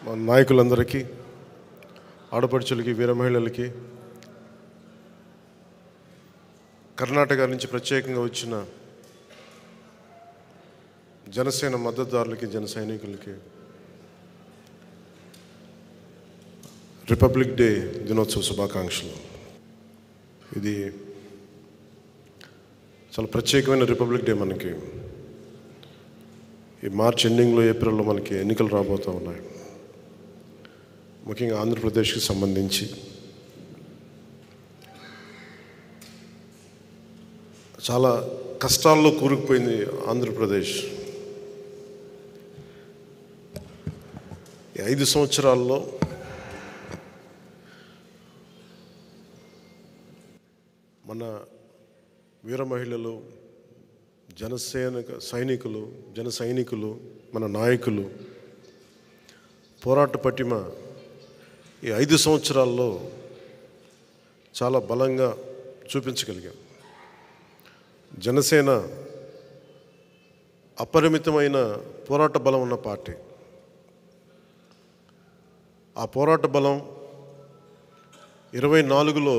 మా నాయకులందరికీ, ఆడపడుచులకి, వీర మహిళలకి, కర్ణాటక నుంచి ప్రత్యేకంగా వచ్చిన జనసేన మద్దతుదారులకి, జన సైనికులకి రిపబ్లిక్ డే దినోత్సవ శుభాకాంక్షలు. ఇది చాలా ప్రత్యేకమైన రిపబ్లిక్ డే. మనకి ఈ మార్చ్ ఎండింగ్లో, ఏప్రిల్లో మనకి ఎన్నికలు రాబోతూ ఉన్నాయి. ముఖ్యంగా ఆంధ్రప్రదేశ్కి సంబంధించి చాలా కష్టాల్లో కూరుకుపోయింది ఆంధ్రప్రదేశ్. ఈ 5 సంవత్సరాల్లో మన వీర మహిళలు, జన సైనికులు, మన నాయకులు పోరాట పటిమ ఈ 5 సంవత్సరాల్లో చాలా బలంగా చూపించగలిగాం. జనసేన అపరిమితమైన పోరాట బలం ఉన్న పార్టీ. ఆ పోరాట బలం 24లో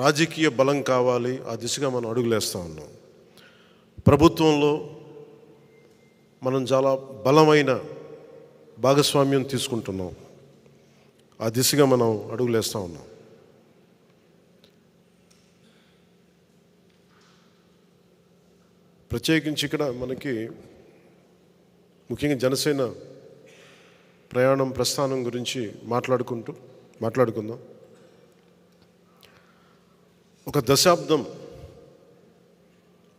రాజకీయ బలం కావాలి. ఆ దిశగా మనం అడుగులేస్తూ ఉన్నాం. ప్రభుత్వంలో మనం చాలా బలమైన భాగస్వామ్యం తీసుకుంటున్నాం. ఆ దిశగా మనం అడుగులేస్తూ ఉన్నాం. ప్రత్యేకించి ఇక్కడ మనకి ముఖ్యంగా జనసేన ప్రస్థానం గురించి మాట్లాడుకుందాం. ఒక దశాబ్దం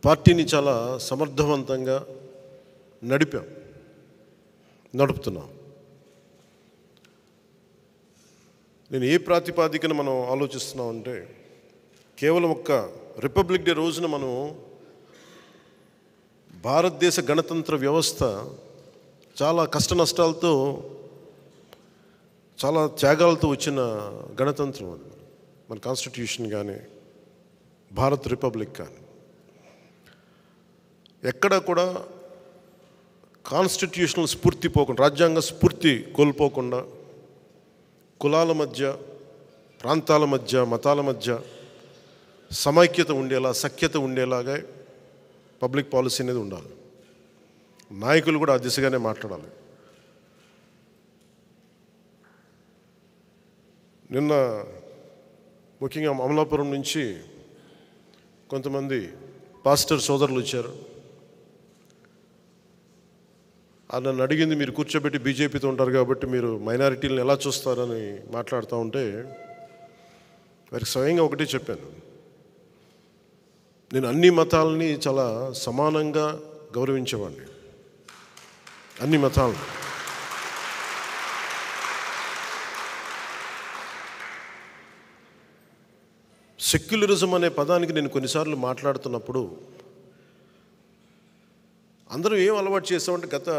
పార్టీని చాలా సమర్థవంతంగా నడుపుతున్నాం. నేను ఏ ప్రాతిపాదికన మనం ఆలోచిస్తున్నామంటే, కేవలం ఒక్క రిపబ్లిక్ డే రోజున మనం భారతదేశ గణతంత్ర వ్యవస్థ చాలా కష్ట నష్టాలతో, చాలా త్యాగాలతో వచ్చిన గణతంత్రం అది. మన కాన్స్టిట్యూషన్ కానీ, భారత్ రిపబ్లిక్ కానీ, ఎక్కడ కూడా కాన్స్టిట్యూషనల్ స్ఫూర్తి పోకుండా, రాజ్యాంగ స్ఫూర్తి కోల్పోకుండా, కులాల మధ్య, ప్రాంతాల మధ్య, మతాల మధ్య సమైక్యత ఉండేలా, సఖ్యత ఉండేలాగా పబ్లిక్ పాలసీ అనేది ఉండాలి. నాయకులు కూడా ఆ దిశగానే మాట్లాడాలి. నిన్న ముఖ్యంగా అమలాపురం నుంచి కొంతమంది పాస్టర్ సోదరులు వచ్చారు. నన్ను అడిగింది, మీరు కూర్చోబెట్టి బీజేపీతో ఉంటారు కాబట్టి మీరు మైనారిటీలను ఎలా చూస్తారని మాట్లాడుతూ ఉంటే, వారికి స్వయంగా ఒకటే చెప్పాను. నేను అన్ని మతాలని చాలా సమానంగా గౌరవించేవాడిని. అన్ని మతాలను. సెక్యులరిజం అనే పదానికి నేను కొన్నిసార్లు మాట్లాడుతున్నప్పుడు అందరం ఏం అలవాటు చేస్తామంటే, గత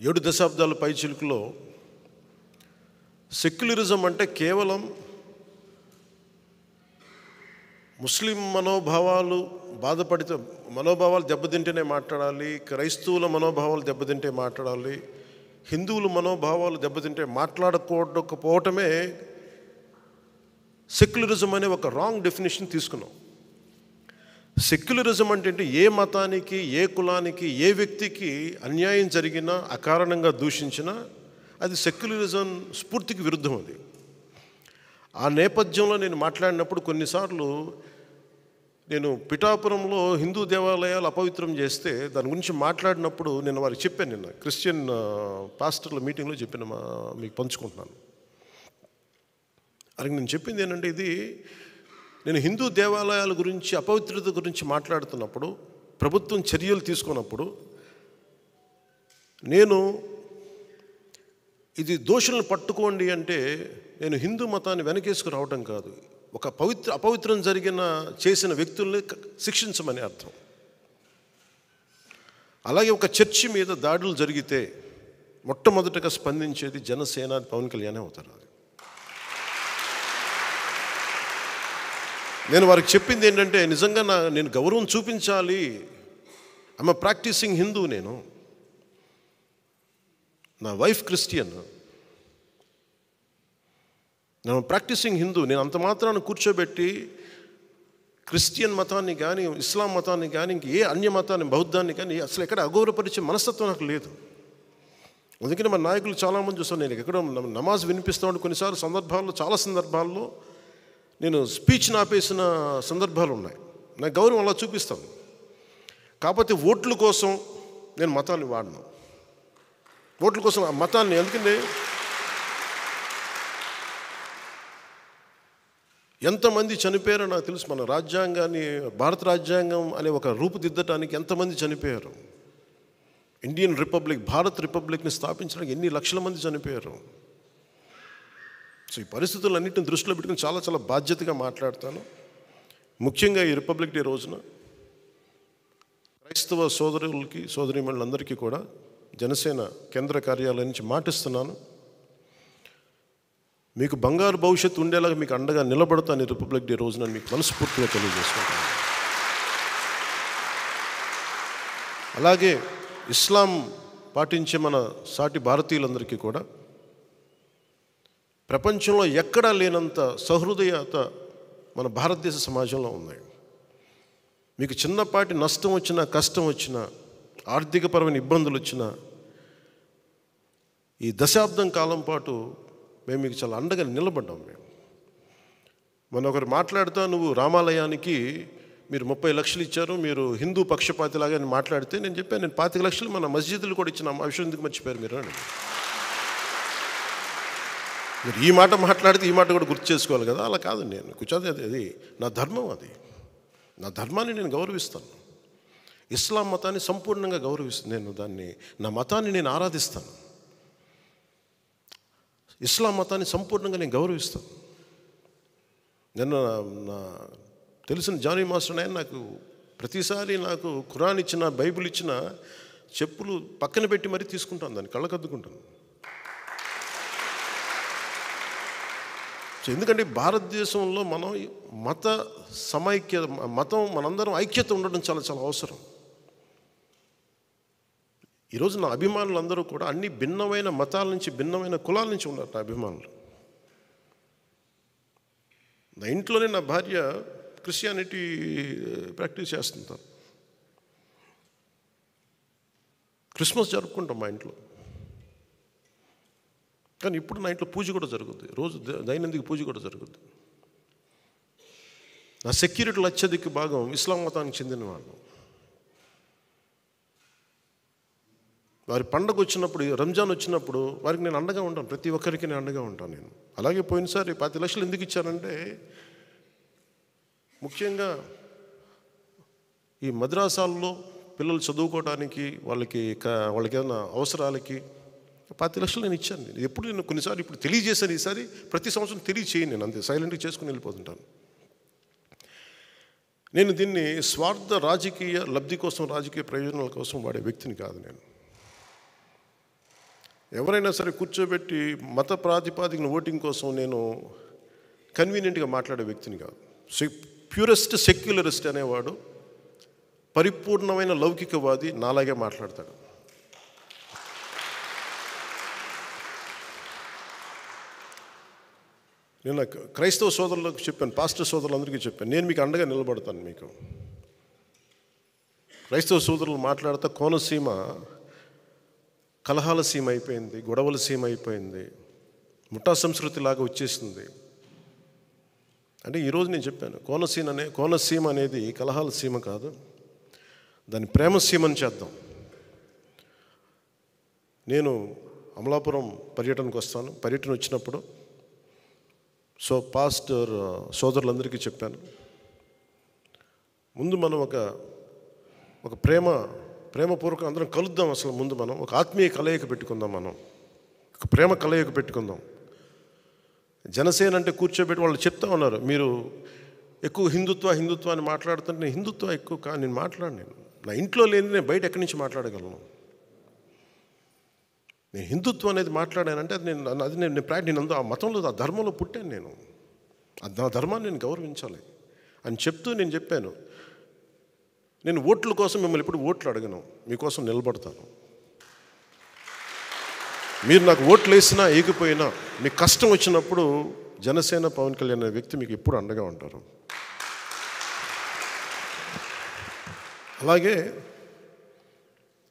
7 దశాబ్దాల పైచిలుకులో సెక్యులరిజం అంటే కేవలం ముస్లిం మనోభావాలు దెబ్బతింటేనే మాట్లాడాలి, క్రైస్తవుల మనోభావాలు దెబ్బతింటే మాట్లాడాలి, హిందువుల మనోభావాలు దెబ్బతింటే మాట్లాడకపోవటమే సెక్యులరిజం అనే ఒక రాంగ్ డెఫినేషన్ తీసుకున్నాం. సెక్యులరిజం అంటే ఏ మతానికి, ఏ కులానికి, ఏ వ్యక్తికి అన్యాయం జరిగినా, అకారణంగా దూషించినా అది సెక్యులరిజం స్ఫూర్తికి విరుద్ధం. అది ఆ నేపథ్యంలో నేను మాట్లాడినప్పుడు కొన్నిసార్లు నేను పిఠాపురంలో హిందూ దేవాలయాలు అపవిత్రం చేస్తే దాని గురించి మాట్లాడినప్పుడు నేను వారికి చెప్పాను. నిన్న క్రిస్టియన్ పాస్టర్ల మీటింగ్లో చెప్పిన మీకు పంచుకుంటున్నాను. అది నేను చెప్పింది ఏంటంటే, ఇది నేను హిందూ దేవాలయాల గురించి, అపవిత్రత గురించి మాట్లాడుతున్నప్పుడు, ప్రభుత్వం చర్యలు తీసుకున్నప్పుడు నేను ఇది దోషులను పట్టుకోండి అంటే నేను హిందూ మతాన్ని వెనకేసుకు రావటం కాదు, ఒక అపవిత్రం చేసిన వ్యక్తుల్ని శిక్షించమని అర్థం. అలాగే ఒక చర్చి మీద దాడులు జరిగితే మొట్టమొదటగా స్పందించేది జనసేన, పవన్ కళ్యాణ్ అవుతారు. నేను వారికి చెప్పింది ఏంటంటే, నిజంగా నేను గౌరవం చూపించాలి. I'm practising Hindu. నా వైఫ్ క్రిస్టియన్, నేను ప్రాక్టీసింగ్ హిందూ. నేను అంత మాత్రాన్ని కూర్చోబెట్టి క్రిస్టియన్ మతాన్ని కానీ ఇస్లాం మతాన్ని కానీ ఇంక ఏ అన్య మతాన్ని బౌద్ధాన్ని కానీ అసలు ఎక్కడ అగౌరవపరిచే మనస్తత్వం నాకు లేదు. అందుకని మన నాయకులు చాలామంది చూస్తాను, నేను ఎక్కడో నమాజ్ వినిపిస్తూ ఉంటే కొన్నిసార్లు చాలా సందర్భాల్లో నేను స్పీచ్ని ఆపేసిన సందర్భాలు ఉన్నాయి. నా గౌరవం అలా చూపిస్తాను. కాకపోతే ఓట్ల కోసం నేను మతాన్ని వాడను. ఓట్ల కోసం ఆ మతాన్ని, ఎందుకంటే ఎంతమంది చనిపోయారో నాకు తెలుసు. మన రాజ్యాంగాన్ని, భారత రాజ్యాంగం అనే ఒక రూపుదిద్దటానికి ఎంతమంది చనిపోయారు. ఇండియన్ రిపబ్లిక్, భారత్ రిపబ్లిక్ని స్థాపించడానికి ఎన్ని లక్షల మంది చనిపోయారు. సో ఈ పరిస్థితులన్నింటిని దృష్టిలో పెట్టుకుని చాలా చాలా బాధ్యతగా మాట్లాడతాను. ముఖ్యంగా ఈ రిపబ్లిక్ డే రోజున క్రైస్తవ సోదరులకి సోదరీమణులందరికీ కూడా జనసేన కేంద్ర కార్యాలయం నుంచి మాటిస్తున్నాను, మీకు బంగారు భవిష్యత్తు ఉండేలాగా మీకు అండగా నిలబడతాను ఈ రిపబ్లిక్ డే రోజున మీకు మనస్ఫూర్తిగా తెలియజేసుకుంటాను. అలాగే ఇస్లాం పాటించే మన సాటి భారతీయులందరికీ కూడా ప్రపంచంలో ఎక్కడా లేనంత సహృదయత మన భారతదేశ సమాజంలో ఉన్నాయి. మీకు చిన్నపాటి నష్టం వచ్చినా, కష్టం వచ్చినా, ఆర్థికపరమైన ఇబ్బందులు వచ్చినా ఈ దశాబ్దం కాలం పాటు మేము మీకు చాలా అండగా నిలబడ్డాం. మొన్న ఒకరు మాట్లాడుతూ, నువ్వు రామాలయానికి మీరు 30 లక్షలు ఇచ్చారు, మీరు హిందూ పక్షపాతిలాగా అని మాట్లాడితే నేను చెప్పాను, నేను 25 లక్షలు మన మస్జిద్లు కూడా ఇచ్చిన ఆ విషయం ఎందుకు మర్చిపోయారు మీరు అని. మీరు ఈ మాట మాట్లాడితే ఈ మాట కూడా గుర్తు చేసుకోవాలి కదా. అలా కాదు, నేను కూర్చోది అది నా ధర్మం, అది నా ధర్మాన్ని నేను గౌరవిస్తాను. ఇస్లాం మతాన్ని సంపూర్ణంగా గౌరవిస్తాను. నేను దాన్ని, నా మతాన్ని నేను ఆరాధిస్తాను. ఇస్లాం మతాన్ని సంపూర్ణంగా నేను గౌరవిస్తాను. నిన్న నా తెలిసిన జానీ మాస్టర్ ఆయన నాకు ప్రతిసారి నాకు ఖురాన్ ఇచ్చిన, బైబిల్ ఇచ్చిన చెప్పులు పక్కన పెట్టి మరీ తీసుకుంటాను, దాన్ని కళ్ళకద్దుకుంటాను. సో ఎందుకంటే భారతదేశంలో మనం మత మతం మనందరం ఐక్యత ఉండడం చాలా చాలా అవసరం. ఈరోజు నా అభిమానులు అందరూ కూడా అన్ని భిన్నమైన మతాల నుంచి, భిన్నమైన కులాల నుంచి ఉన్నారు నా అభిమానులు. నా ఇంట్లోనే నా భార్య క్రిస్టియానిటీ ప్రాక్టీస్ చేస్తుంటారు. క్రిస్మస్ జరుపుకుంటాం మా ఇంట్లో, కానీ ఇప్పుడు నా ఇంట్లో పూజ కూడా జరుగుద్ది, రోజు దైనందిక పూజ కూడా జరుగుద్ది. నా సెక్యూరిటీలు అత్యధిక భాగం ఇస్లాం మతానికి చెందిన వాళ్ళు. వారి పండగ వచ్చినప్పుడు, రంజాన్ వచ్చినప్పుడు వారికి నేను అండగా ఉంటాను, ప్రతి ఒక్కరికి నేను అండగా ఉంటాను నేను. అలాగే పోయినసారి 10 లక్షలు ఎందుకు ఇచ్చానంటే, ముఖ్యంగా ఈ మద్రాసాల్లో పిల్లలు చదువుకోవడానికి, వాళ్ళకి ఏదైనా అవసరాలకి 10 లక్షలు నేను ఇచ్చాను. నేను ఎప్పుడు నేను కొన్నిసార్లు ఇప్పుడు తెలియజేశాను, ఈసారి ప్రతి సంవత్సరం తెలియచేయను నేను, అంతే సైలెంట్గా చేసుకుని వెళ్ళిపోతుంటాను. నేను దీన్ని స్వార్థ రాజకీయ లబ్ధి కోసం, రాజకీయ ప్రయోజనాల కోసం వాడే వ్యక్తిని కాదు నేను. ఎవరైనా సరే కూర్చోబెట్టి మత ప్రాతిపాదికన ఓటింగ్ కోసం నేను కన్వీనియంట్గా మాట్లాడే వ్యక్తిని కాదు. ప్యూరెస్ట్ సెక్యులరిస్ట్ అనేవాడు, పరిపూర్ణమైన లౌకికవాది నాలాగే మాట్లాడతాడు. నేను క్రైస్తవ సోదరులకు చెప్పాను, పాస్టర్ సోదరులందరికీ చెప్పాను, నేను మీకు అండగా నిలబడతాను. మీకు క్రైస్తవ సోదరులు మాట్లాడుతూ కోనసీమ కలహాల సీమ అయిపోయింది, గొడవల సీమ అయిపోయింది, ముఠా సంస్కృతిలాగా వచ్చేసింది అంటే ఈరోజు నేను చెప్పాను, కోనసీమ అనేది కలహాల సీమ కాదు, దాన్ని ప్రేమ సీమని చేద్దాం. నేను అమలాపురం పర్యటనకు వస్తాను. పర్యటన వచ్చినప్పుడు పాస్టర్ సోదరులందరికీ చెప్పాను, ముందు మనం ఒక ప్రేమపూర్వకం అందరం కలుద్దాం. అసలు ముందు మనం ఒక ఆత్మీయ కలయిక పెట్టుకుందాం, మనం ఒక ప్రేమ కలయిక పెట్టుకుందాం. జనసేన అంటే కూర్చోబెట్టి వాళ్ళు చెప్తా ఉన్నారు, మీరు ఎక్కువ హిందుత్వ అని మాట్లాడుతుంటే, నేను హిందుత్వ ఎక్కువ నేను మాట్లాడను. నా ఇంట్లో లేని నేను బయట ఎక్కడి నుంచి మాట్లాడగలను? నేను హిందుత్వం అనేది మాట్లాడానంటే నేను ఆ మతంలో, ఆ ధర్మంలో పుట్టాను నేను. నా ధర్మాన్ని నేను గౌరవించాలి అని చెప్తూ నేను చెప్పాను, నేను ఓట్ల కోసం మిమ్మల్ని ఎప్పుడు ఓట్లు అడగను, మీకోసం నిలబడతాను. మీరు నాకు ఓట్లు వేసినా ఏగిపోయినా మీకు కష్టం వచ్చినప్పుడు జనసేన పవన్ కళ్యాణ్ అనే వ్యక్తి మీకు ఎప్పుడు అండగా ఉంటారు. అలాగే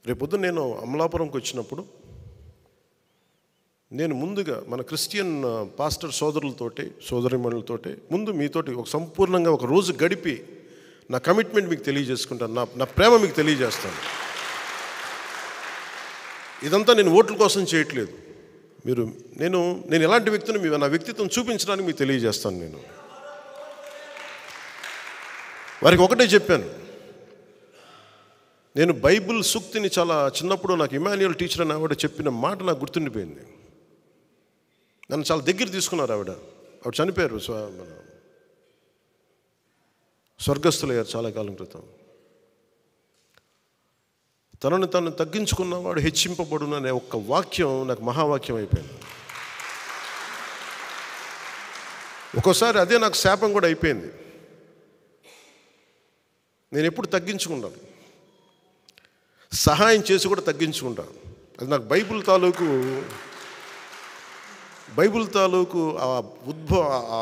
రేపొద్దు నేను అమలాపురంకి వచ్చినప్పుడు నేను ముందుగా మన క్రిస్టియన్ పాస్టర్ సోదరులతోటి సోదరిమణులతోటి ముందు మీతోటి ఒక సంపూర్ణంగా ఒక రోజు గడిపి నా కమిట్మెంట్ మీకు తెలియజేసుకుంటాను, నా ప్రేమ మీకు తెలియజేస్తాను. ఇదంతా నేను ఓట్ల కోసం చేయట్లేదు. నేను ఎలాంటి వ్యక్తిని నా వ్యక్తిత్వం చూపించడానికి మీకు తెలియజేస్తాను. నేను వారికి ఒకటే చెప్పాను. నేను బైబిల్ సూక్తిని చాలా చిన్నప్పుడు నాకు ఇమాన్యుయల్ టీచర్ అని ఆవిడ చెప్పిన మాట నాకు గుర్తుండిపోయింది. నన్ను చాలా దగ్గర తీసుకున్నారు. ఆవిడ చనిపోయారు, స్వర్గస్థులయ్యారు చాలా కాలం క్రితం. తనను తను తగ్గించుకున్నవాడు హెచ్చింపబడును అనే ఒక్క వాక్యం నాకు మహావాక్యం అయిపోయింది. ఒక్కోసారి అదే నాకు శాపం కూడా అయిపోయింది. నేను ఎప్పుడు తగ్గించుకుంటాను, సహాయం చేసి కూడా తగ్గించుకుంటాను. అది నాకు బైబిల్ తాలూకు ఆ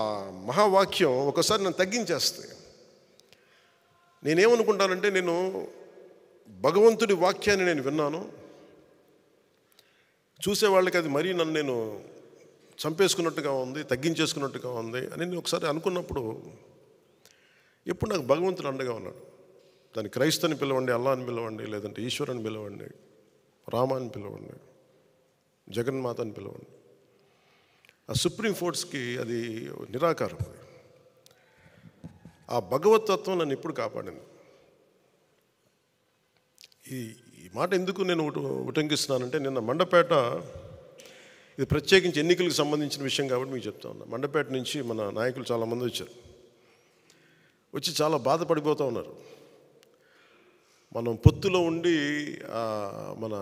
మహావాక్యం ఒకసారి నన్ను తగ్గించేస్తాయి. నేనేమనుకుంటానంటే, నేను భగవంతుడి వాక్యాన్ని నేను విన్నాను, చూసేవాళ్ళకి అది మరీ నన్ను నేను చంపేసుకున్నట్టుగా ఉంది, తగ్గించేసుకున్నట్టుగా ఉంది అని నేను ఒకసారి అనుకున్నప్పుడు, ఎప్పుడు నాకు భగవంతుడు అండగా ఉన్నాడు. దాన్ని క్రైస్తవుని పిలవండి, అల్లా అని పిలవండి, లేదంటే ఈశ్వరుని పిలవండి, రామాని పిలవండి, జగన్మాత అని పిలవండి. ఆ సుప్రీం ఫోర్స్కి అది నిరాకారం. ఆ భగవతత్వం నన్ను ఎప్పుడు కాపాడింది. ఈ మాట ఎందుకు నేను ఉటంకిస్తున్నానంటే, నిన్న మండపేట, ఇది ప్రత్యేకించి ఎన్నికలకు సంబంధించిన విషయం కాబట్టి మీకు చెప్తా ఉన్నా. మండపేట నుంచి మన నాయకులు చాలామంది వచ్చి చాలా బాధపడిపోతూ ఉన్నారు. మనం పొత్తులో ఉండి మన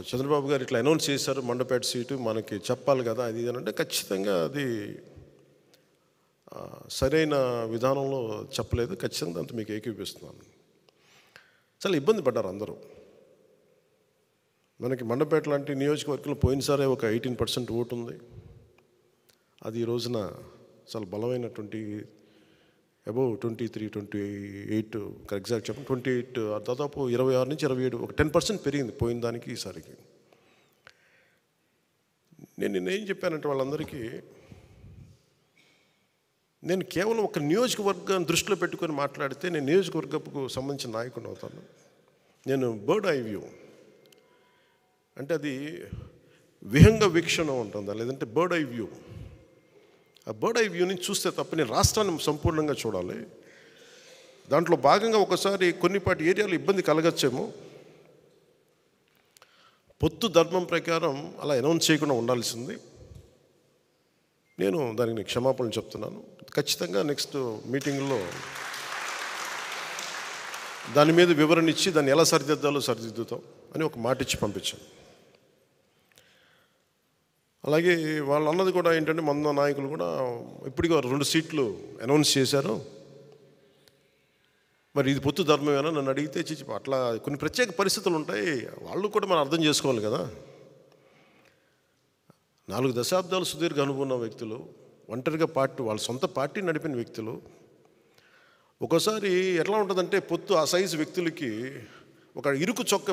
చంద్రబాబు గారు ఇట్లా అనౌన్స్ చేశారు, మండపేట సీటు మనకి చెప్పాలి కదా అది అని అంటే, ఖచ్చితంగా అది సరైన విధానంలో చెప్పలేదు. ఖచ్చితంగా అంత మీకు ఏకీపిస్తున్నాను. చాలా ఇబ్బంది పడ్డారు అందరూ. మనకి మండపేట లాంటి నియోజకవర్గంలో పోయినసారే ఒక 18% ఓటు ఉంది. అది ఈ రోజున చాలా బలమైన అబౌవ్ 23, 28 ఎగ్జాక్ట్ చెప్పండి 28, దాదాపు 26 నుంచి 27, ఒక 10% పెరిగింది పోయిన దానికి ఈసారికి. నేనేం చెప్పానంటే వాళ్ళందరికీ, నేను కేవలం ఒక నియోజకవర్గాన్ని దృష్టిలో పెట్టుకొని మాట్లాడితే నేను నియోజకవర్గపు సంబంధించిన నాయకుడిని అవుతాను. నేను బర్డ్ ఐ వ్యూ అంటే అది విహంగ వీక్షణ ఉంటుందా, లేదంటే బర్డ్ ఐ వ్యూ. ఆ బర్డ్ ఐ వ్యూని చూస్తే తప్ప నేను రాష్ట్రాన్ని సంపూర్ణంగా చూడాలి. దాంట్లో భాగంగా ఒకసారి కొన్నిపాటి ఏరియాలో ఇబ్బంది కలగచ్చేమో, పొత్తు ధర్మం ప్రకారం అలా అనౌన్స్ చేయకుండా ఉండాల్సింది. నేను దానికి క్షమాపణలు చెప్తున్నాను. ఖచ్చితంగా నెక్స్ట్ మీటింగ్లో దాని మీద వివరణ ఇచ్చి దాన్ని ఎలా సరిదిద్దుతాం అని ఒక మాట ఇచ్చి పంపించాను. అలాగే వాళ్ళు అన్నది కూడా ఏంటంటే, మన నాయకులు కూడా ఇప్పటికీ 2 సీట్లు అనౌన్స్ చేశారు, మరి ఇది పొత్తు ధర్మమేనా నన్ను అడిగితే అట్లా కొన్ని ప్రత్యేక పరిస్థితులు ఉంటాయి, వాళ్ళు కూడా మనం అర్థం చేసుకోవాలి కదా. 4 దశాబ్దాలు సుదీర్ఘ అనుభవం ఉన్న వ్యక్తులు, ఒంటరిగా వాళ్ళ సొంత పార్టీ నడిపిన వ్యక్తులు, ఒక్కోసారి ఎట్లా ఉంటుందంటే పొత్తు ఆ సైజు వ్యక్తులకి ఒక ఇరుకు చొక్క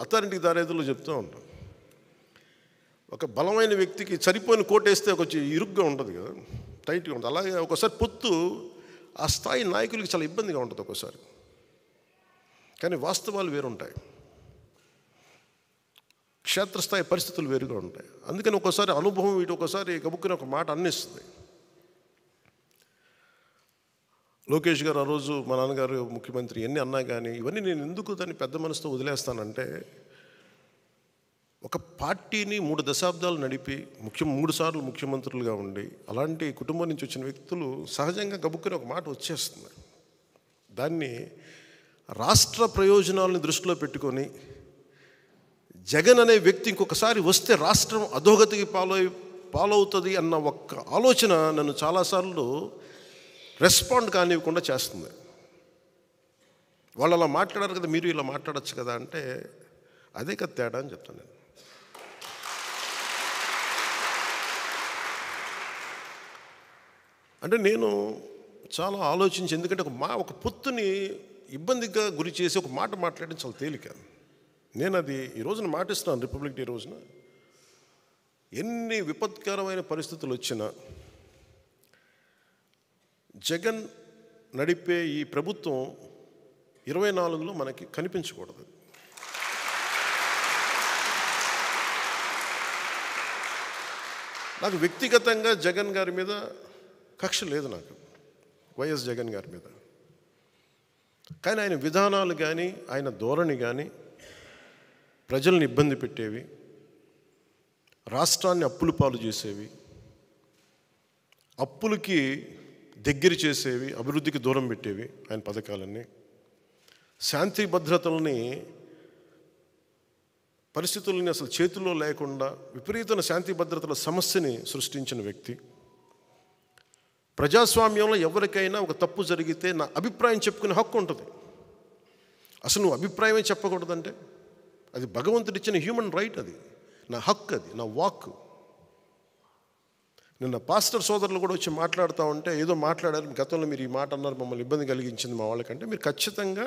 అత్తారింటికి దారేదులో చెప్తూ ఉంటాం. ఒక బలమైన వ్యక్తికి సరిపోయిన కోటేస్తే కొంచెం ఇరుగ్గా ఉంటుంది కదా, టైట్గా ఉంటుంది. అలాగే ఒకసారి పొత్తు ఆ స్థాయి నాయకులకి చాలా ఇబ్బందిగా ఉంటుంది ఒక్కోసారి. కానీ వాస్తవాలు వేరుంటాయి, క్షేత్రస్థాయి పరిస్థితులు వేరుగా ఉంటాయి. అందుకని ఒక్కోసారి అనుభవం ఇటు ఒకసారి గబుక్కుని ఒక మాట అన్నిస్తుంది. లోకేష్ గారు ఆ రోజు మా నాన్నగారు ముఖ్యమంత్రి ఎన్ని అన్నా కానీ ఇవన్నీ నేను ఎందుకు దాన్ని పెద్ద మనసుతో వదిలేస్తానంటే, ఒక పార్టీని 3 దశాబ్దాలు నడిపి 3 సార్లు ముఖ్యమంత్రులుగా ఉండి అలాంటి కుటుంబం నుంచి వచ్చిన వ్యక్తులు సహజంగా గబుక్కుని ఒక మాట వచ్చేస్తుంది. దాన్ని రాష్ట్ర ప్రయోజనాలను దృష్టిలో పెట్టుకొని జగన్ అనే వ్యక్తి ఇంకొకసారి వస్తే రాష్ట్రం అధోగతికి పాలవుతుంది అన్న ఒక్క ఆలోచన నన్ను చాలాసార్లు రెస్పాండ్ కానివ్వకుండా చేస్తుంది. వాళ్ళు అలా మాట్లాడారు కదా, మీరు ఇలా మాట్లాడచ్చు కదా అంటే, అదే కదా తేడా అని చెప్తాను నేను. అంటే నేను చాలా ఆలోచించి, ఎందుకంటే ఒక పొత్తుని ఇబ్బందిగా గురి చేసి ఒక మాట మాట్లాడడం చాలా తేలిక. నేను అది ఈ రోజున మాటిస్తున్నాను. రిపబ్లిక్ డే రోజున ఎన్ని విపత్కరమైన పరిస్థితులు వచ్చినా జగన్ నడిపే ఈ ప్రభుత్వం 24లో మనకి కనిపించకూడదు. నాకు వ్యక్తిగతంగా జగన్ గారి మీద కక్ష లేదు, నాకు వైఎస్ జగన్ గారి మీద. కానీ ఆయన విధానాలు కానీ ఆయన ధోరణి కానీ ప్రజల్ని ఇబ్బంది పెట్టేవి, రాష్ట్రాన్ని అప్పుల పాలు చేసేవి, అప్పులకి దగ్గర చేసేవి, అభివృద్ధికి దూరం పెట్టేవి ఆయన పథకాలన్నీ. శాంతి భద్రతల్ని, పరిస్థితుల్ని అసలు చేతుల్లో లేకుండా విపరీతమైన శాంతి భద్రతల సమస్యని సృష్టించిన వ్యక్తి. ప్రజాస్వామ్యంలో ఎవరికైనా ఒక తప్పు జరిగితే నా అభిప్రాయం చెప్పుకునే హక్కు ఉంటుంది. అసలు నువ్వు అభిప్రాయమే చెప్పకూడదంటే అది భగవంతుడిచ్చిన హ్యూమన్ రైట్, అది నా హక్కు, అది నా వాక్. నిన్న పాస్టర్ సోదరులు కూడా వచ్చి మాట్లాడుతూ ఉంటే, ఏదో మాట్లాడారు, గతంలో మీరు ఈ మాట అన్నారు, మమ్మల్ని ఇబ్బంది కలిగించింది మా వాళ్ళకంటే, మీరు ఖచ్చితంగా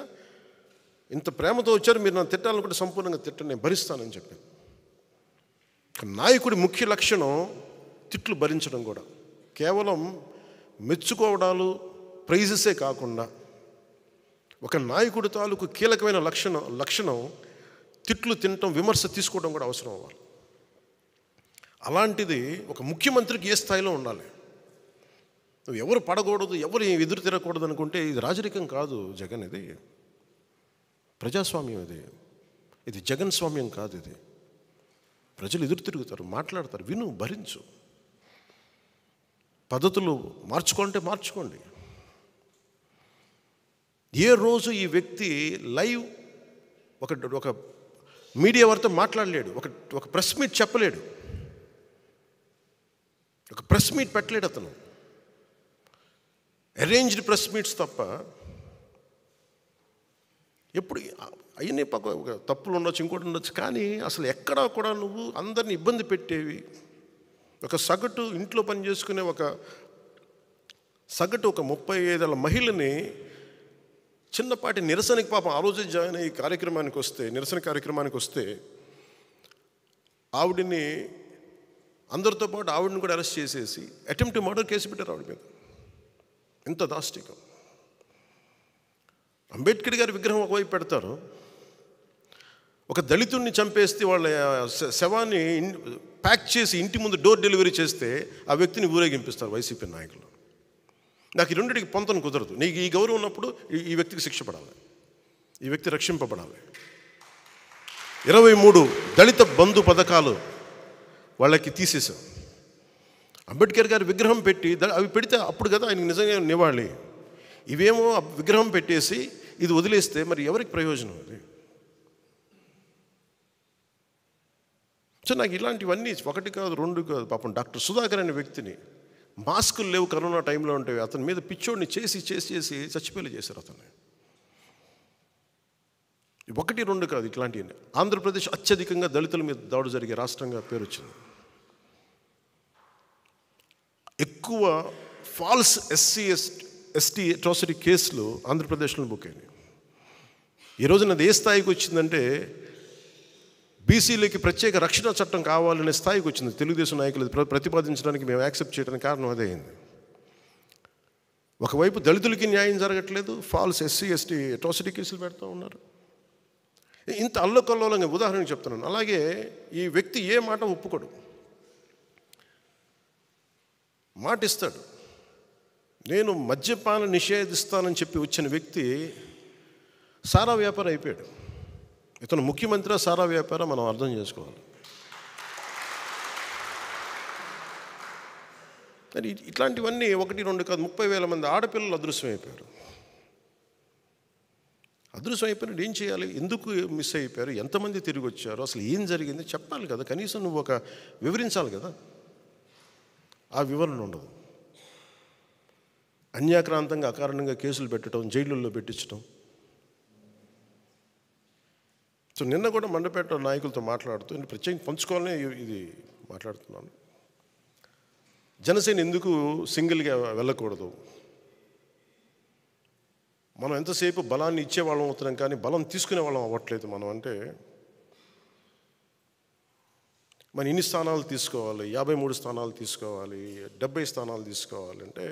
ఇంత ప్రేమతో వచ్చారు, మీరు నన్ను తిట్టాలనుకుంటే సంపూర్ణంగా తిట్టండి, నేను భరిస్తానని చెప్పాను. నాయకుడి ముఖ్య లక్షణం తిట్లు భరించడం కూడా. కేవలం మెచ్చుకోవడాలు, ప్రైజెసే కాకుండా ఒక నాయకుడి తాలూకు కీలకమైన లక్షణం తిట్లు తినటం, విమర్శ తీసుకోవడం కూడా అవసరం అవ్వాలి. అలాంటిది ఒక ముఖ్యమంత్రికి ఏ స్థాయిలో ఉండాలి. నువ్వు ఎవరు పడకూడదు, ఎవరు ఎదురు తిరగకూడదు అనుకుంటే ఇది రాజరికం కాదు జగన్, ఇది ప్రజాస్వామ్యం, ఇది జగన్ స్వామ్యం కాదు. ఇది ప్రజలు ఎదురు తిరుగుతారు, మాట్లాడతారు, విను, భరించు. పద్ధతులు మార్చుకోండి, మార్చుకోండి. ఏ రోజు ఈ వ్యక్తి లైవ్ ఒక మీడియా వారితో మాట్లాడలేడు, ఒక ప్రెస్ మీట్ చెప్పలేడు, ఒక ప్రెస్ మీట్ పెట్టలేడు అతను. అరేంజ్డ్ ప్రెస్ మీట్స్ తప్ప. ఎప్పుడు అవన్నీ తప్పులు ఉండొచ్చు, ఇంకోటి ఉండొచ్చు, కానీ అసలు ఎక్కడా కూడా నువ్వు అందరిని ఇబ్బంది పెట్టేవి, ఒక సగటు ఇంట్లో పని చేసుకునే ఒక 35 ఏళ్ల మహిళని చిన్నపాటి నిరసనకి, పాపం ఆ రోజే జాయిన్ అయ్యి కార్యక్రమానికి వస్తే, నిరసన కార్యక్రమానికి వస్తే ఆవిడని అందరితో పాటు ఆవిడని కూడా అరెస్ట్ చేసేసి అటెంప్ట్ మర్డర్ కేసు పెట్టారు ఆవిడ మీద. ఎంత దాష్టికం. అంబేద్కర్ గారి విగ్రహం ఒకవైపు పెడతారు, ఒక దళితుడిని చంపేస్తే వాళ్ళ శవాన్ని ప్యాక్ చేసి ఇంటి ముందు డోర్ డెలివరీ చేస్తే ఆ వ్యక్తిని ఊరేగింపిస్తారు వైసీపీ నాయకులు. నాకు ఈ రెండింటికి పొంతన కుదరదు. నీకు ఈ గౌరవం ఉన్నప్పుడు ఈ వ్యక్తికి శిక్ష పడాలి, ఈ వ్యక్తి రక్షింపబడాలి. 23 దళిత బంధు పథకాలు వాళ్ళకి తీసేశాం. అంబేద్కర్ గారి విగ్రహం పెట్టి అవి పెడితే అప్పుడు కదా ఆయనకి నిజంగా నివాళి. ఇవేమో విగ్రహం పెట్టేసి ఇది వదిలేస్తే మరి ఎవరికి ప్రయోజనం అది? సో నాకు ఇలాంటివన్నీ ఒకటి కాదు, రెండు కాదు. పాపం డాక్టర్ సుధాకర్ అనే వ్యక్తిని, మాస్కులు లేవు కరోనా టైంలో ఉంటాయి, అతని మీద పిచ్చోడిని చేసి చచ్చిపోయేలా చేశారు అతన్ని. 1, 2 కాదు ఇట్లాంటివన్నీ. ఆంధ్రప్రదేశ్ అత్యధికంగా దళితుల మీద దాడి జరిగే రాష్ట్రంగా పేరు వచ్చింది. ఎక్కువ ఫాల్స్ ఎస్టీ అట్రాసిటీ కేసులు ఆంధ్రప్రదేశ్లో బుక్ అయినాయి. ఈ రోజున అది ఏ స్థాయికి వచ్చిందంటే, బీసీలకి ప్రత్యేక రక్షణ చట్టం కావాలనే స్థాయికి వచ్చింది. తెలుగుదేశం నాయకులు ప్రతిపాదించడానికి మేము యాక్సెప్ట్ చేయడానికి కారణం అదే అయింది. ఒకవైపు దళితులకి న్యాయం జరగట్లేదు, ఫాల్స్ ఎస్టీ అట్రాసిటీ కేసులు పెడతా ఉన్నారు. ఇంత అల్లకల్లోలంగా ఉదాహరణకు చెప్తున్నాను. అలాగే ఈ వ్యక్తి ఏ మాట ఒప్పుకోడు, మాట ఇస్తాడు. నేను మద్యపాన నిషేధిస్తానని చెప్పి వచ్చిన వ్యక్తి సారా వ్యాపారం అయిపోయాడు. ఇతను ముఖ్యమంత్రి సారా వ్యాపారం మనం అర్థం చేసుకోవాలి. కానీ ఇట్లాంటివన్నీ 1, 2 కాదు, 30,000 మంది ఆడపిల్లలు అదృశ్యం అయిపోయారు. అదృశ్యం అయిపోయినట్టు ఏం చేయాలి? ఎందుకు మిస్ అయిపోయారు? ఎంతమంది తిరిగి వచ్చారు? అసలు ఏం జరిగింది చెప్పాలి కదా, కనీసం నువ్వు వివరించాలి కదా. ఆ వివరణ ఉండదు. అన్యాక్రాంతంగా అకారణంగా కేసులు పెట్టడం, జైళ్ళల్లో పెట్టించడం, సో నిన్న కూడా మండపేట నాయకులతో మాట్లాడుతూ నేను ప్రత్యేకంగా పంచుకోవాలని ఇది మాట్లాడుతున్నాను. జనసేన ఎందుకు సింగిల్గా వెళ్ళకూడదు? మనం ఎంతసేపు బలాన్ని ఇచ్చేవాళ్ళం అవుతున్నాం కానీ బలం తీసుకునే వాళ్ళం అవ్వట్లేదు. మనం అంటే మనం ఇన్ని స్థానాలు తీసుకోవాలి, 53 స్థానాలు తీసుకోవాలి, 70 స్థానాలు తీసుకోవాలి అంటే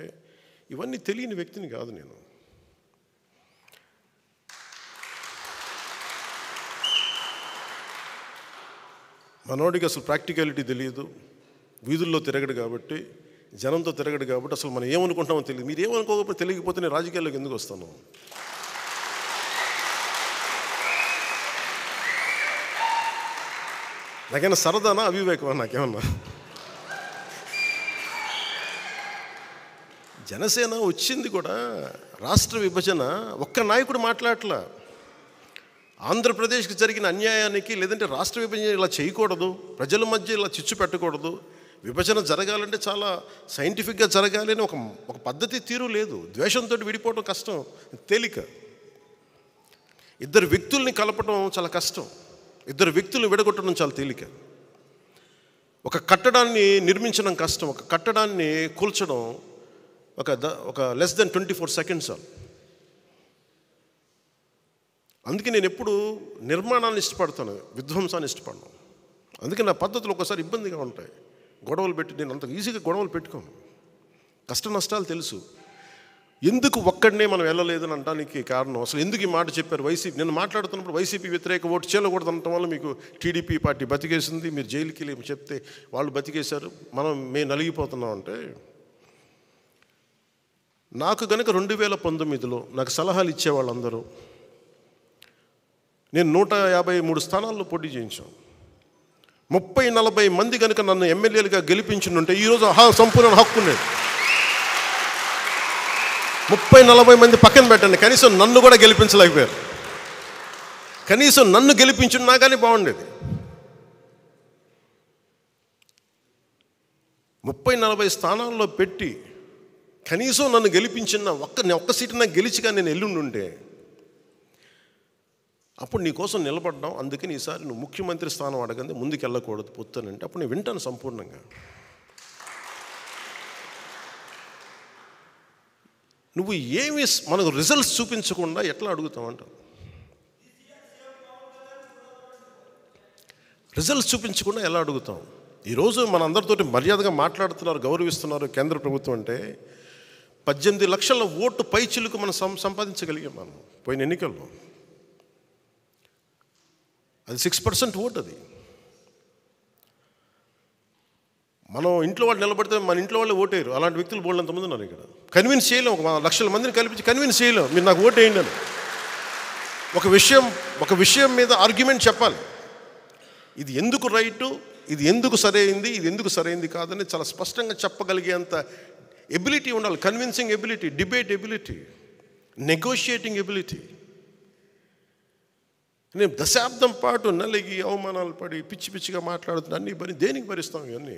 ఇవన్నీ తెలియని వ్యక్తిని కాదు నేను. మనోడికి అసలు ప్రాక్టికాలిటీ తెలియదు, వీధుల్లో తిరగడు కాబట్టి, జనంతో తిరగడు కాబట్టి అసలు మనం ఏమనుకుంటామో తెలియదు. మీరు ఏమనుకోకపోతే తెలియకపోతే నేను రాజకీయాల్లోకి ఎందుకు వస్తాను? నాకైనా సరదానా అవివేకమా? నాకేమన్నా జనసేన వచ్చింది కూడా రాష్ట్ర విభజన ఒక్క నాయకుడు మాట్లాడట్లా. ఆంధ్రప్రదేశ్కి జరిగిన అన్యాయానికి, లేదంటే రాష్ట్ర విభజన ఇలా చేయకూడదు, ప్రజల మధ్య ఇలా చిచ్చు పెట్టకూడదు, విభజన జరగాలంటే చాలా సైంటిఫిక్గా జరగాలి అని ఒక పద్ధతి తీరు లేదు. ద్వేషంతో విడిపోవడం కష్టం, తేలిక. ఇద్దరు వ్యక్తుల్ని కలపడం చాలా కష్టం, ఇద్దరు వ్యక్తులు విడగొట్టడం చాలా తేలిక. ఒక కట్టడాన్ని నిర్మించడం కష్టం, ఒక కట్టడాన్ని కూల్చడం ఒక లెస్ దెన్ 24 సెకండ్స్. అందుకే నేను ఎప్పుడు నిర్మాణాన్ని ఇష్టపడతాను, విధ్వంసాన్ని ఇష్టపడను. అందుకే నా పద్ధతులు ఒకసారి ఇబ్బందిగా ఉంటాయి. గొడవలు పెట్టి నేను అంత ఈజీగా గొడవలు పెట్టుకోను. కష్ట నష్టాలు తెలుసు. ఎందుకు ఒక్కడనే మనం వెళ్ళలేదని అనడానికి కారణం, అసలు ఎందుకు ఈ మాట చెప్పారు? వైసీపీ, నేను మాట్లాడుతున్నప్పుడు వైసీపీ వ్యతిరేక ఓటు చేయకూడదు అనటం వల్ల మీకు టీడీపీ పార్టీ బతికేసింది, మీరు జైలుకి వెళ్ళి చెప్తే వాళ్ళు బతికేశారు, మేము నలిగిపోతున్నాం అంటే. నాకు కనుక 2019లో నాకు సలహాలు ఇచ్చేవాళ్ళందరూ, నేను 153 స్థానాల్లో పోటీ చేయించాం. 30-40 మంది కనుక నన్ను ఎమ్మెల్యేలుగా గెలిపించుంటే ఈరోజు సంపూర్ణ హక్కు ఉండేది. 30-40 మంది పక్కన పెట్టండి, కనీసం నన్ను కూడా గెలిపించలేకపోయారు. కనీసం నన్ను గెలిపించున్నా కానీ బాగుండేది. 30-40 స్థానాల్లో పెట్టి కనీసం నన్ను గెలిపించిన ఒక్క సీటు నాకు గెలిచిగా నేను ఎల్లుండుంటే అప్పుడు నీకోసం నిలబడ్డాం, అందుకని ఈసారి నువ్వు ముఖ్యమంత్రి స్థానం అడగండి, ముందుకు వెళ్ళకూడదు పొత్తానంటే అప్పుడు నేను వింటాను సంపూర్ణంగా. నువ్వు ఏమి మనకు రిజల్ట్స్ చూపించకుండా ఎట్లా అడుగుతావంట? రిజల్ట్స్ చూపించకుండా ఎలా అడుగుతాం? ఈరోజు మన అందరితోటి మర్యాదగా మాట్లాడుతున్నారు, గౌరవిస్తున్నారు కేంద్ర ప్రభుత్వం అంటే 18 లక్షల ఓటు పైచిలుకు మనం సంపాదించగలిగాం మనం పోయిన ఎన్నికల్లో. అది 6% ఓటు. అది మనం ఇంట్లో వాళ్ళు నిలబడితే మన ఇంట్లో వాళ్ళే ఓటేయరు. అలాంటి వ్యక్తులు బోల్డంతమంది ఉన్నారు ఇక్కడ. కన్విన్స్ చేయలేం, 1 లక్షల మందిని కల్పించి కన్విన్స్ చేయలేం మీరు నాకు ఓటు వేయండి అని. ఒక విషయం మీద ఆర్గ్యుమెంట్ చెప్పాలి. ఇది ఎందుకు రైటు, ఇది ఎందుకు సరైంది, ఇది ఎందుకు సరైంది కాదని చాలా స్పష్టంగా చెప్పగలిగేంత ఎబిలిటీ ఉండాలి. Convincing ability, debate ability, negotiating ability. నేను దశాబ్దం పాటు నలిగి అవమానాలు పడి పిచ్చి పిచ్చిగా మాట్లాడుతున్నా, అన్నీ దేనికి భరిస్తాం? ఇవన్నీ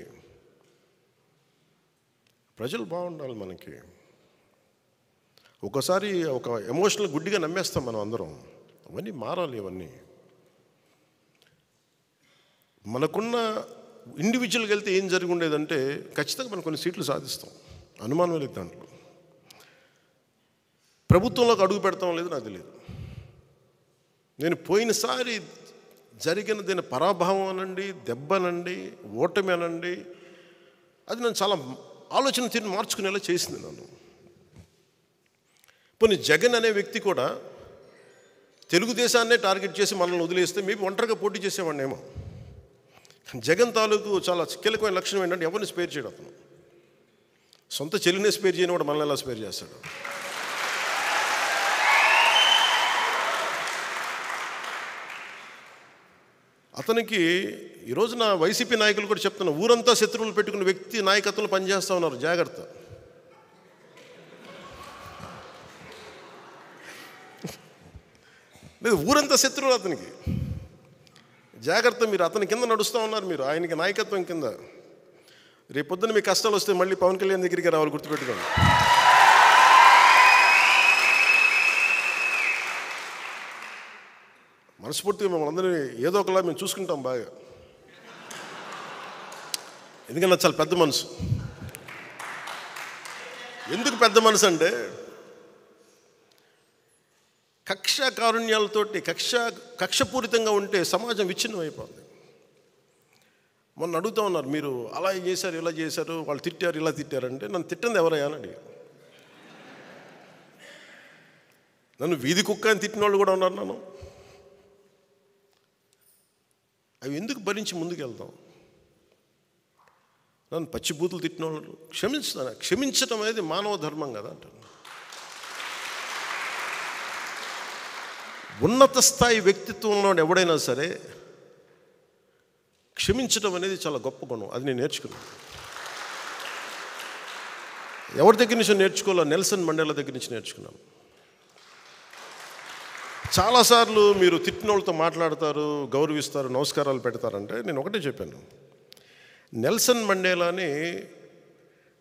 ప్రజలు బాగుండాలి మనకి. ఒకసారి ఒక ఎమోషనల్ గుడ్డిగా నమ్మేస్తాం మనం అందరం. అవన్నీ మారాలి. ఇవన్నీ మనకున్న ఇండివిజువల్గా వెళ్తే ఏం జరిగి ఉండేదంటే ఖచ్చితంగా మనం కొన్ని సీట్లు సాధిస్తాం, అనుమానం లేదు దాంట్లో. ప్రభుత్వంలోకి అడుగు పెడతాం లేదు నాకు తెలియదు. నేను పోయినసారి జరిగిన దీని పరాభవం అనండి, దెబ్బనండి, ఓటమి అనండి, అది నన్ను చాలా ఆలోచన తీరుని మార్చుకునేలా చేసింది నన్ను. పోనీ జగన్ అనే వ్యక్తి కూడా తెలుగుదేశాన్నే టార్గెట్ చేసి మనల్ని వదిలేస్తే మేబీ ఒంటరిగా పోటీ చేసేవాడినేమో. జగన్ తాలూకు చాలా కీలకమైన లక్షణం ఏంటంటే ఎవరిని స్పేర్ చేయడం. అతను సొంత చెల్లినే స్పేర్ చేయని వాడు మనల్ని ఎలా స్పేర్ చేస్తాడు? అతనికి ఈరోజు నా వైసీపీ నాయకులు కూడా చెప్తున్నా, ఊరంతా శత్రువులు పెట్టుకున్న వ్యక్తి నాయకత్వంలో పనిచేస్తూ ఉన్నారు, జాగ్రత్త. లేదు, ఊరంతా శత్రువులు అతనికి, జాగ్రత్త. మీరు అతని కింద నడుస్తూ ఉన్నారు, మీరు ఆయనకి నాయకత్వం కింద. రేపొద్దున మీ కష్టాలు వస్తే మళ్ళీ పవన్ కళ్యాణ్ దగ్గరికి రావాలి, గుర్తుపెట్టుకోండి. మనస్ఫూర్తిగా మిమ్మల్ని అందరినీ ఏదో ఒకలా మేము చూసుకుంటాం బాగా. ఎందుకన్నా చాలా పెద్ద మనసు. ఎందుకు పెద్ద మనసు అంటే కక్ష కారుణ్యాలతోటి కక్షపూరితంగా ఉంటే సమాజం విచ్ఛిన్నం అయిపోతుంది. మొన్న అడుగుతూ ఉన్నారు, మీరు అలా చేశారు ఇలా చేశారు, వాళ్ళు తిట్టారు ఇలా తిట్టారంటే నన్ను తిట్టింది ఎవరయ్యా అని అడిగారు. నన్ను వీధి కుక్క అని తిట్టిన వాళ్ళు కూడా ఉన్నారు. నన్ను అవి ఎందుకు భరించి ముందుకు వెళ్తాం? నన్ను పచ్చిబూతులు తిట్టిన వాళ్ళు క్షమించడం అనేది మానవ ధర్మం కదా అంటాను. ఉన్నత స్థాయి వ్యక్తిత్వంలో ఎవడైనా సరే క్షమించడం అనేది చాలా గొప్ప గుణం. అది నేను నేర్చుకున్నాను. ఎవరి దగ్గర నుంచి నేర్చుకోవాలో? నెల్సన్ మండేలా దగ్గర నుంచి నేర్చుకున్నాను. చాలాసార్లు మీరు తిట్టిన వాళ్ళతో మాట్లాడతారు, గౌరవిస్తారు, నమస్కారాలు పెడతారంటే నేను ఒకటే చెప్పాను. నెల్సన్ మండేలాని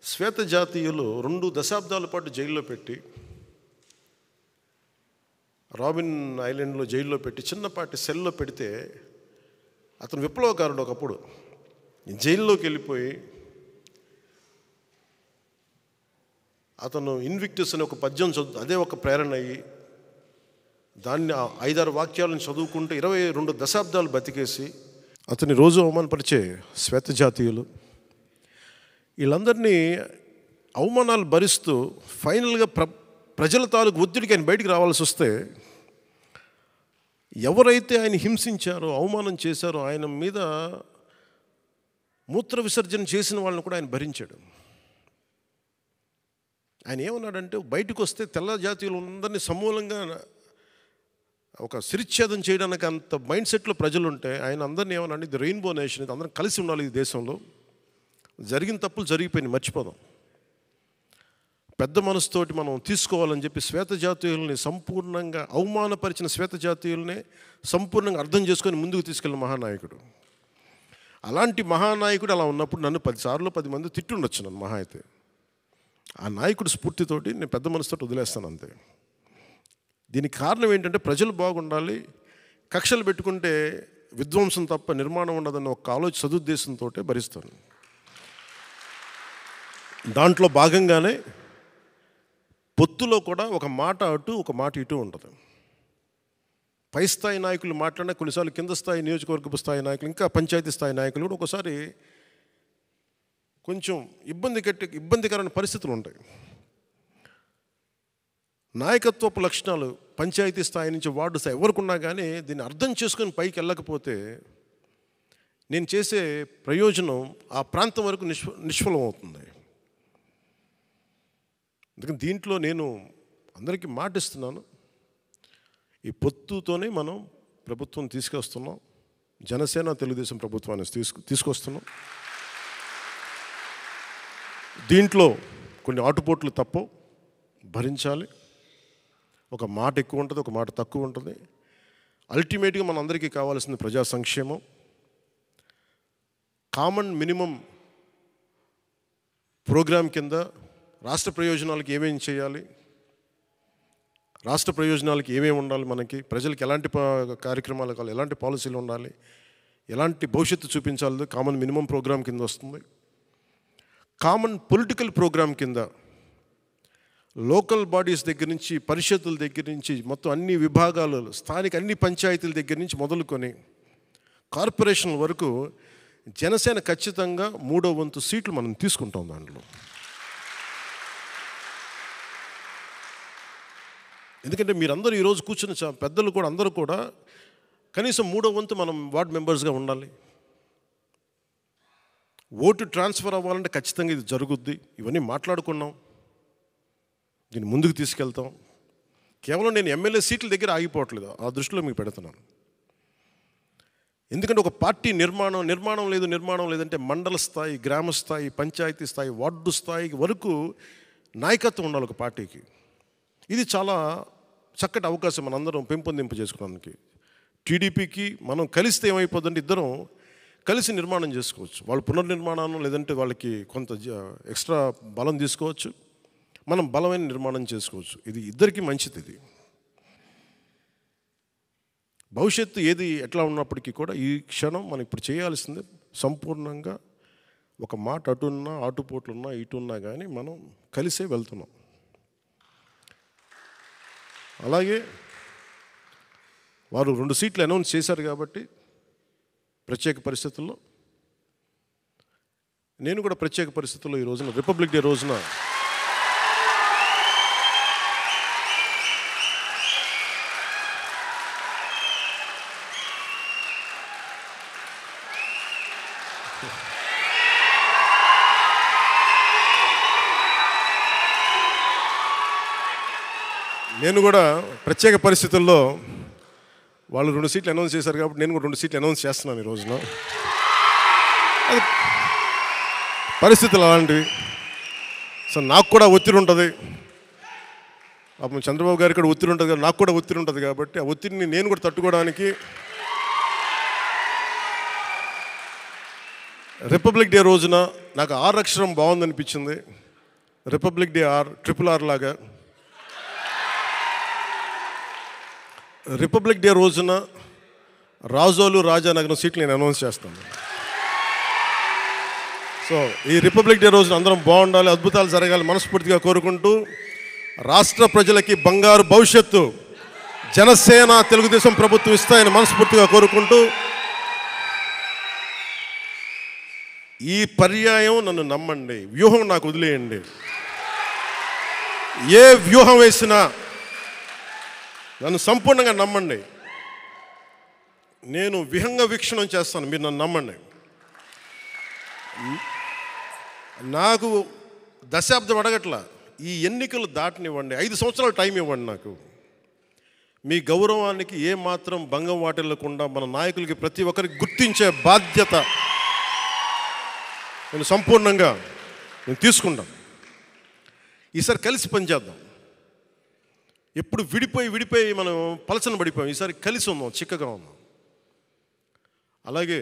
శ్వేత జాతీయులు 2 దశాబ్దాల పాటు జైల్లో పెట్టి, రాబిన్ ఐలాండ్లో జైల్లో పెట్టి చిన్నపాటి సెల్లో పెడితే అతను విప్లవకారుడు. ఒకప్పుడు జైల్లోకి వెళ్ళిపోయి అతను ఇన్విక్టస్ అనే ఒక పద్యం అదే ఒక ప్రేరణ అయ్యి దాన్ని 5-6 వాక్యాలను చదువుకుంటూ 22 దశాబ్దాలు బతికేసి అతని రోజు అవమానపరిచే శ్వేత జాతీయులు వీళ్ళందరినీ అవమానాలు భరిస్తూ ఫైనల్గా ప్రజల తాలూకు ఒత్తిడికి ఆయన బయటికి రావాల్సి వస్తే ఎవరైతే ఆయన హింసించారో, అవమానం చేశారో, ఆయన మీద మూత్ర విసర్జన చేసిన వాళ్ళని కూడా ఆయన భరించాడు. ఆయన ఏమన్నాడంటే, బయటకు వస్తే తెల్ల జాతీయులు అందరినీ సమూలంగా ఒక శిరిచ్ఛేదం చేయడానికి అంత మైండ్ సెట్లో ప్రజలు ఉంటే ఆయన అందరినీ ఏమన్నాడు, ఇది రెయిన్బో నేషన్, ఇది అందరం కలిసి ఉండాలి ఈ దేశంలో, జరిగిన తప్పులు జరిగిపోయినాయి మర్చిపోదాం, పెద్ద మనసుతోటి మనం తీసుకోవాలని చెప్పి శ్వేత జాతీయుల్ని సంపూర్ణంగా అవమానపరిచిన శ్వేత జాతీయుల్ని సంపూర్ణంగా అర్థం చేసుకొని ముందుకు తీసుకెళ్ళిన మహానాయకుడు. అలాంటి మహానాయకుడు అలా ఉన్నప్పుడు నన్ను 10 సార్లు 10 మంది తిట్టుండొచ్చు నన్ను మహా అయితే. ఆ నాయకుడు స్ఫూర్తితోటి నేను పెద్ద మనసుతో వదిలేస్తాను అంతే. దీనికి కారణం ఏంటంటే ప్రజలు బాగుండాలి, కక్షలు పెట్టుకుంటే విధ్వంసం తప్ప నిర్మాణం ఉండదన్న ఒక ఆలోచన సదుద్దేశంతో భరిస్తాను. దాంట్లో భాగంగానే పొత్తులో కూడా ఒక మాట అటు ఒక మాట ఇటు ఉంటుంది. పై స్థాయి నాయకులు మాట్లాడినా కొన్నిసార్లు కింద స్థాయి నియోజకవర్గపు స్థాయి నాయకులు ఇంకా పంచాయతీ స్థాయి నాయకులు కూడా ఒకసారి కొంచెం ఇబ్బందికరమైన పరిస్థితులు ఉంటాయి. నాయకత్వపు లక్షణాలు పంచాయతీ స్థాయి నుంచి వార్డు స్థాయి ఎవరికి ఉన్నా కానీ దీన్ని అర్థం చేసుకొని పైకి వెళ్ళకపోతే నేను చేసే ప్రయోజనం ఆ ప్రాంతం వరకు నిష్ఫలం అవుతుంది. అందుకని దీంట్లో నేను అందరికీ మాటిస్తున్నాను, ఈ పొత్తుతోనే మనం ప్రభుత్వం తీసుకొస్తున్నాం. జనసేన తెలుగుదేశం ప్రభుత్వాన్ని తీసుకొస్తున్నాం. దీంట్లో కొన్ని ఆటుపోట్లు తప్పవు, భరించాలి. ఒక మాట ఎక్కువ ఉంటుంది, ఒక మాట తక్కువ ఉంటుంది. అల్టిమేట్గా మన అందరికీ కావాల్సింది ప్రజా సంక్షేమం. కామన్ మినిమం ప్రోగ్రాం కింద రాష్ట్ర ప్రయోజనాలకు ఏమేమి చేయాలి, రాష్ట్ర ప్రయోజనాలకి ఏమేమి ఉండాలి, మనకి ప్రజలకు ఎలాంటి కార్యక్రమాలు కావాలి, ఎలాంటి పాలసీలు ఉండాలి, ఎలాంటి భవిష్యత్తు చూపించాలి కామన్ మినిమం ప్రోగ్రాం కింద వస్తుంది. కామన్ పొలిటికల్ ప్రోగ్రాం కింద లోకల్ బాడీస్ దగ్గర నుంచి, పరిషత్తుల దగ్గర నుంచి, మొత్తం అన్ని విభాగాలు, స్థానిక అన్ని పంచాయతీల దగ్గర నుంచి మొదలుకొని కార్పొరేషన్ల వరకు జనసేన ఖచ్చితంగా 3వ వంతు సీట్లు మనం తీసుకుంటాం. దాంట్లో ఎందుకంటే మీరందరూ ఈరోజు కూర్చున్న పెద్దలు కూడా అందరూ కూడా కనీసం 3వ వంతు మనం వార్డ్ మెంబర్స్గా ఉండాలి. ఓటు ట్రాన్స్ఫర్ అవ్వాలంటే ఖచ్చితంగా ఇది జరుగుద్ది. ఇవన్నీ మాట్లాడుకున్నాం, దీన్ని ముందుకు తీసుకెళ్తాం. కేవలం నేను ఎమ్మెల్యే సీట్ల దగ్గర ఆగిపోవట్లేదు, ఆ దృష్టిలో మీకు పెడుతున్నాను. ఎందుకంటే ఒక పార్టీ నిర్మాణం లేదంటే మండల స్థాయి, గ్రామ స్థాయి, పంచాయతీ స్థాయి, వార్డు స్థాయి వరకు నాయకత్వం ఉండాలి ఒక పార్టీకి. ఇది చాలా చక్కటి అవకాశం మనందరం పెంపొందింపు చేసుకోవడానికి. టీడీపీకి మనం కలిస్తే ఏమైపోతుందంటే ఇద్దరం కలిసి నిర్మాణం చేసుకోవచ్చు. వాళ్ళు పునర్నిర్మాణం లేదంటే వాళ్ళకి కొంత ఎక్స్ట్రా బలం తీసుకోవచ్చు, మనం బలమైన నిర్మాణం చేసుకోవచ్చు. ఇది ఇద్దరికీ మంచిది. ఇది భవిష్యత్తు ఏది ఎట్లా ఉన్నప్పటికీ కూడా ఈ క్షణం మనం ఇప్పుడు చేయాల్సింది సంపూర్ణంగా ఒక మాట అటున్నా ఆటుపోట్లున్నా ఇటున్నా కానీ మనం కలిసే వెళ్తున్నాం. అలాగే వారు 2 సీట్లు అనౌన్స్ చేశారు కాబట్టి ప్రత్యేక పరిస్థితుల్లో నేను కూడా ప్రత్యేక పరిస్థితుల్లో ఈ రోజున రిపబ్లిక్ డే రోజున వాళ్ళు 2 సీట్లు అనౌన్స్ చేశారు కాబట్టి నేను కూడా 2 సీట్లు అనౌన్స్ చేస్తున్నాను ఈ రోజున. అది పరిస్థితులు అలాంటివి. సో నాకు కూడా ఒత్తిడి ఉంటుంది, పాపం చంద్రబాబు గారికి కూడా ఒత్తిడి ఉంటుంది, నాకు కూడా ఒత్తిడి ఉంటుంది. కాబట్టి ఆ ఒత్తిడిని నేను కూడా తట్టుకోవడానికి రిపబ్లిక్ డే రోజున నాకు ఆర్ అక్షరం బాగుందనిపించింది. రిపబ్లిక్ డే RRR లాగా రిపబ్లిక్ డే రోజున రాజోలు రాజానగరం సీట్లు నేను అనౌన్స్ చేస్తాను. సో ఈ రిపబ్లిక్ డే రోజున అందరం బాగుండాలి, అద్భుతాలు జరగాలి మనస్ఫూర్తిగా కోరుకుంటూ, రాష్ట్ర ప్రజలకి బంగారు భవిష్యత్తు జనసేన తెలుగుదేశం ప్రభుత్వం ఇస్తాయని మనస్ఫూర్తిగా కోరుకుంటూ, ఈ పర్యాయం నన్ను నమ్మండి, వ్యూహం నాకు వదిలేయండి. ఏ వ్యూహం వేసినా నన్ను సంపూర్ణంగా నమ్మండి. నేను విహంగ వీక్షణం చేస్తాను, మీరు నన్ను నమ్మండి. నాకు దశాబ్దం అడగట్లా, ఈ ఎన్నికలు దాటనివ్వండి, 5 సంవత్సరాలు టైం ఇవ్వండి. నాకు మీ గౌరవానికి ఏమాత్రం భంగం వాటిల్లకుండా మన నాయకులకి ప్రతి ఒక్కరికి గుర్తించే బాధ్యత నేను సంపూర్ణంగా తీసుకుంటాను. ఈసారి కలిసి పనిచేద్దాం. ఎప్పుడు విడిపోయి మనం పలచన పడిపోయాం. ఈసారి కలిసి ఉందాం, చిక్కగా ఉందాం. అలాగే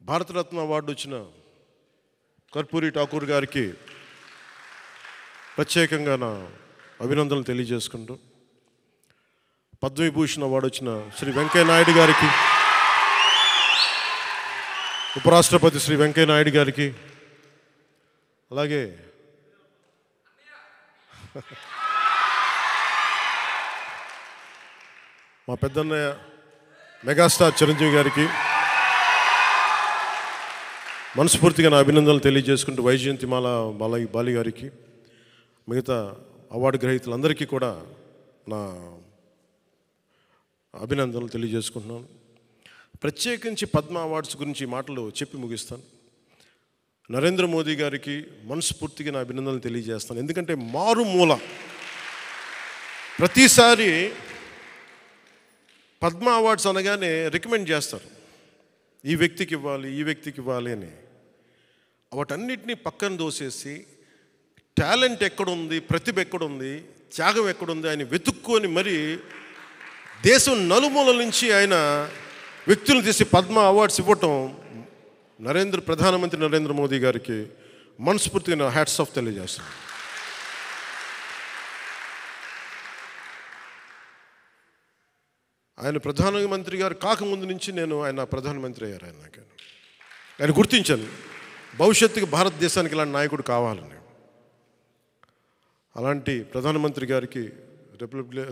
భారతరత్న అవార్డు వచ్చిన కర్పూరి ఠాకూర్ గారికి ప్రత్యేకంగా నా అభినందనలు తెలియజేసుకుంటూ, పద్మవిభూషణ్ అవార్డు వచ్చిన శ్రీ వెంకయ్య నాయుడు గారికి, ఉపరాష్ట్రపతి శ్రీ వెంకయ్య నాయుడు గారికి, అలాగే మా పెద్దన్నయ్య మెగాస్టార్ చిరంజీవి గారికి మనస్ఫూర్తిగా నా అభినందనలు తెలియజేసుకుంటూ, వైజయంతిమాల బాలి గారికి, మిగతా అవార్డు గ్రహీతలందరికీ కూడా నా అభినందనలు తెలియజేసుకుంటున్నాను. ప్రత్యేకించి పద్మ అవార్డ్స్ గురించి మాటలు చెప్పి ముగిస్తాను. నరేంద్ర మోదీ గారికి మనస్ఫూర్తిగా నా అభినందనలు తెలియజేస్తాను. ఎందుకంటే మారుమూల ప్రతిసారి పద్మ అవార్డ్స్ అనగానే రికమెండ్ చేస్తారు, ఈ వ్యక్తికి ఇవ్వాలి, ఈ వ్యక్తికి ఇవ్వాలి అని. వాటన్నిటినీ పక్కన దోసేసి టాలెంట్ ఎక్కడుంది, ప్రతిభ ఎక్కడుంది, త్యాగం ఎక్కడుంది ఆయన వెతుక్కొని మరి దేశం నలుమూలల నుంచి ఆయన వ్యక్తులను తీసి పద్మ అవార్డ్స్ ఇవ్వటం ప్రధానమంత్రి నరేంద్ర మోదీ గారికి మనస్ఫూర్తిగా నా హ్యాట్స్ ఆఫ్ తెలియజేస్తాను. ఆయన ప్రధానమంత్రి గారు కాకముందు నుంచి ఆయన ప్రధానమంత్రి అయ్యారు. ఆయన గుర్తించాను, భవిష్యత్తుకి భారతదేశానికి ఇలాంటి నాయకుడు కావాలని. అలాంటి ప్రధానమంత్రి గారికి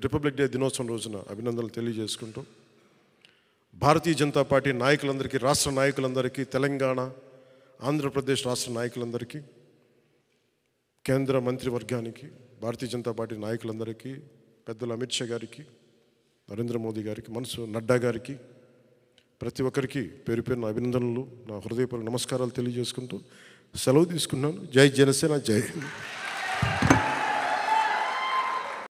రిపబ్లిక్ డే దినోత్సవం రోజున అభినందనలు తెలియజేసుకుంటూ, భారతీయ జనతా పార్టీ నాయకులందరికీ, రాష్ట్ర నాయకులందరికీ, తెలంగాణ ఆంధ్రప్రదేశ్ రాష్ట్ర నాయకులందరికీ, కేంద్ర మంత్రివర్గానికి, భారతీయ జనతా పార్టీ నాయకులందరికీ, పెద్దలు అమిత్ షా గారికి, నరేంద్ర మోదీ గారికి, నడ్డా గారికి, ప్రతి ఒక్కరికి పేరు పేరున అభినందనలు, నా హృదయపూర్వక నమస్కారాలు తెలియజేసుకుంటూ సెలవు తీసుకున్నాను. జై జనసేన, జై హింద్.